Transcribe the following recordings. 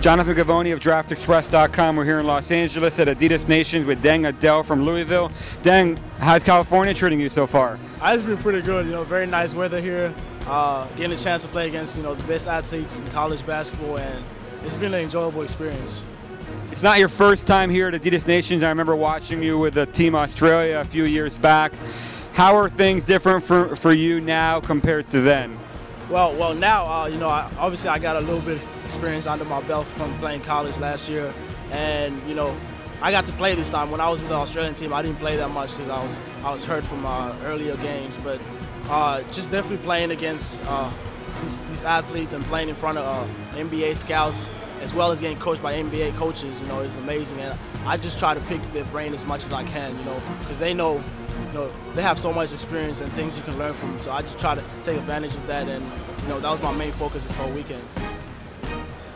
Jonathan Gavoni of DraftExpress.com. We're here in Los Angeles at Adidas Nations with Deng Adel from Louisville. Deng, how's California treating you so far? It's been pretty good. Very nice weather here. Getting a chance to play against the best athletes in college basketball, and it's been an enjoyable experience. It's not your first time here at Adidas Nations. I remember watching you with the Team Australia a few years back. How are things different for you now compared to then? Well, now, obviously I got a little bit of experience under my belt from playing college last year, and I got to play this time. When I was with the Australian team, I didn't play that much because I was hurt from earlier games, but just definitely playing against these athletes and playing in front of NBA scouts, as well as getting coached by NBA coaches, is amazing. And I just try to pick their brain as much as I can, because they know. They have so much experience and things you can learn from them. So I just try to take advantage of that, and that was my main focus this whole weekend.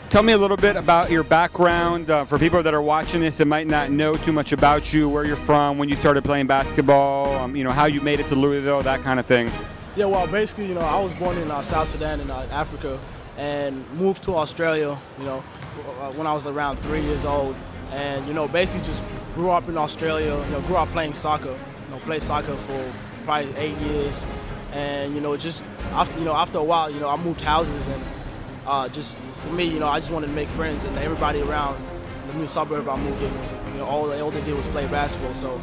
Tell me a little bit about your background. For people that are watching this that might not know too much about you, where you're from, when you started playing basketball, how you made it to Louisville, that kind of thing. Yeah, well, basically, I was born in South Sudan in Africa, and moved to Australia, when I was around 3 years old, and basically just grew up in Australia. Grew up playing soccer. Played soccer for probably 8 years, and just after a while, I moved houses, and just for me, I just wanted to make friends, and everybody around the new suburb I moved in was, all they did was play basketball. So,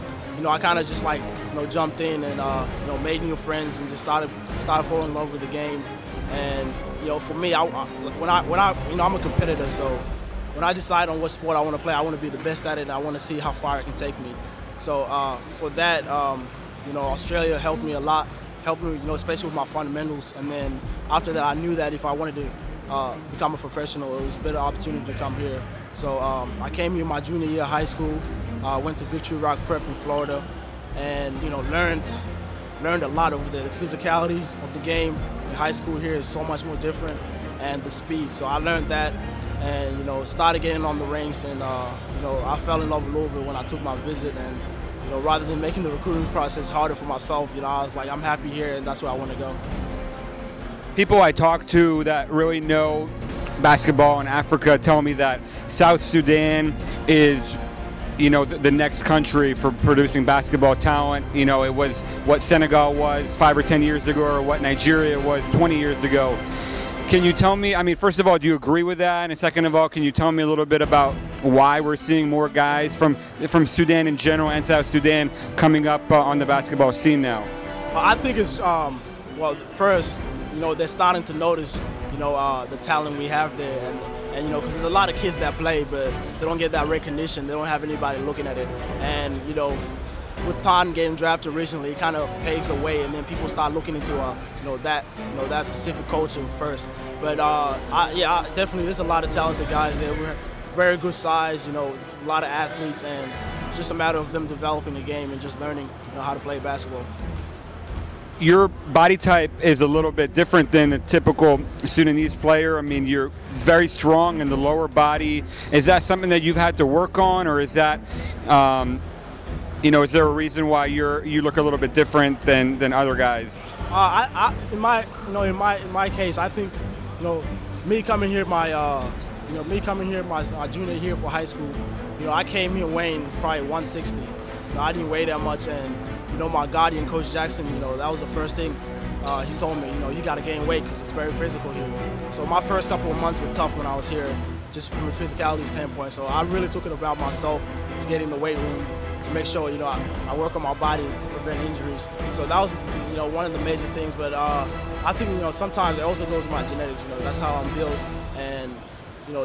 I kind of just jumped in and made new friends and just started falling in love with the game. And for me, I'm a competitor, so when I decide on what sport I want to play, I want to be the best at it, and I want to see how far it can take me. So for that, Australia helped me a lot, especially with my fundamentals. And then after that, I knew that if I wanted to become a professional, it was a better opportunity to come here. So I came here my junior year of high school, went to Victory Rock Prep in Florida, and learned a lot of the physicality of the game. In high school here is so much more different, and the speed. So I learned that, and started getting on the ranks, and I fell in love with Louisville when I took my visit, and rather than making the recruiting process harder for myself, I was like, I'm happy here, and that's where I want to go. People I talk to that really know basketball in Africa tell me that South Sudan is the next country for producing basketball talent. It was what Senegal was 5 or 10 years ago, or what Nigeria was 20 years ago. Can you tell me, first of all, do you agree with that? And second of all, can you tell me a little bit about why we're seeing more guys from Sudan in general and South Sudan coming up on the basketball scene now? I think it's, first, they're starting to notice, the talent we have there. And because there's a lot of kids that play, but they don't get that recognition. They don't have anybody looking at it. And, with Tan getting drafted recently, it kind of paves the way, and then people start looking into that specific culture first. But definitely there's a lot of talented guys there. We're very good size, it's a lot of athletes, and it's just a matter of them developing the game and just learning how to play basketball. Your body type is a little bit different than a typical Sudanese player. You're very strong in the lower body. Is that something that you've had to work on, or is that is there a reason why you look a little bit different than other guys? In my case, I think me coming here my junior year for high school, I came here weighing probably 160. I didn't weigh that much, and my guardian, Coach Jackson, that was the first thing he told me. You got to gain weight because it's very physical here. So my first couple of months were tough when I was here, just from a physicality standpoint. So I really took it about myself to get in the weight room, to make sure I work on my body to prevent injuries. So that was one of the major things. But I think sometimes it also goes with my genetics. That's how I'm built, and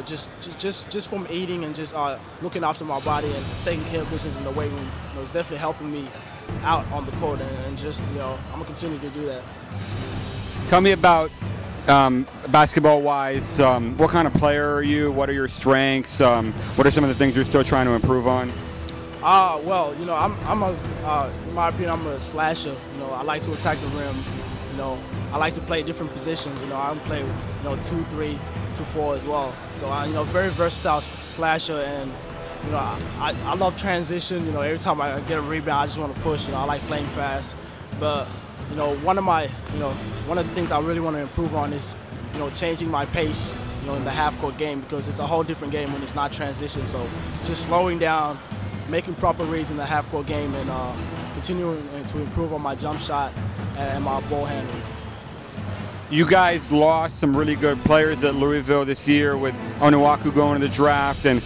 just from eating and just looking after my body and taking care of business in the weight room, it's definitely helping me out on the court, and just I'm gonna continue to do that. Tell me about basketball-wise. What kind of player are you? What are your strengths? What are some of the things you're still trying to improve on? In my opinion, I'm a slasher. I like to attack the rim. I like to play different positions. I can play 2-3, 2-4 as well. So very versatile slasher, and I love transition. Every time I get a rebound, I just want to push. I like playing fast. But one of the things I really want to improve on is changing my pace. in the half-court game, because it's a whole different game when it's not transition. So just slowing down, making proper reads in the half-court game, and continuing to improve on my jump shot and my ball handling. You guys lost some really good players at Louisville this year, with Onuaku going to the draft and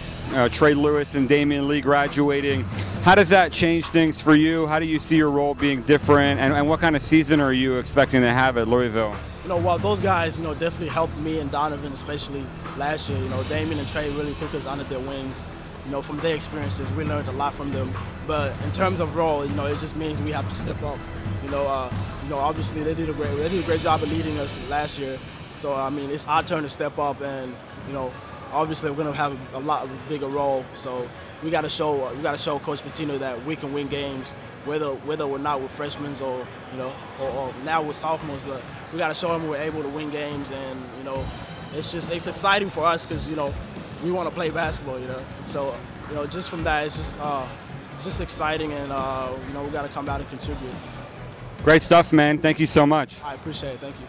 Trey Lewis and Damian Lee graduating. How does that change things for you? How do you see your role being different, and what kind of season are you expecting to have at Louisville? Well, those guys, definitely helped me and Donovan, especially last year. Damian and Trey really took us under their wings. From their experiences, we learned a lot from them. But in terms of role, it just means we have to step up. Obviously they did a great job of leading us last year. So I mean, it's our turn to step up, and obviously we're gonna have a lot bigger role. So we got to show Coach Pitino that we can win games, whether we're not with freshmen or now with sophomores. But we got to show them we're able to win games, and it's exciting for us, because we want to play basketball. So just from that, it's just exciting, and we got to come out and contribute. Great stuff, man. Thank you so much. I appreciate it. Thank you.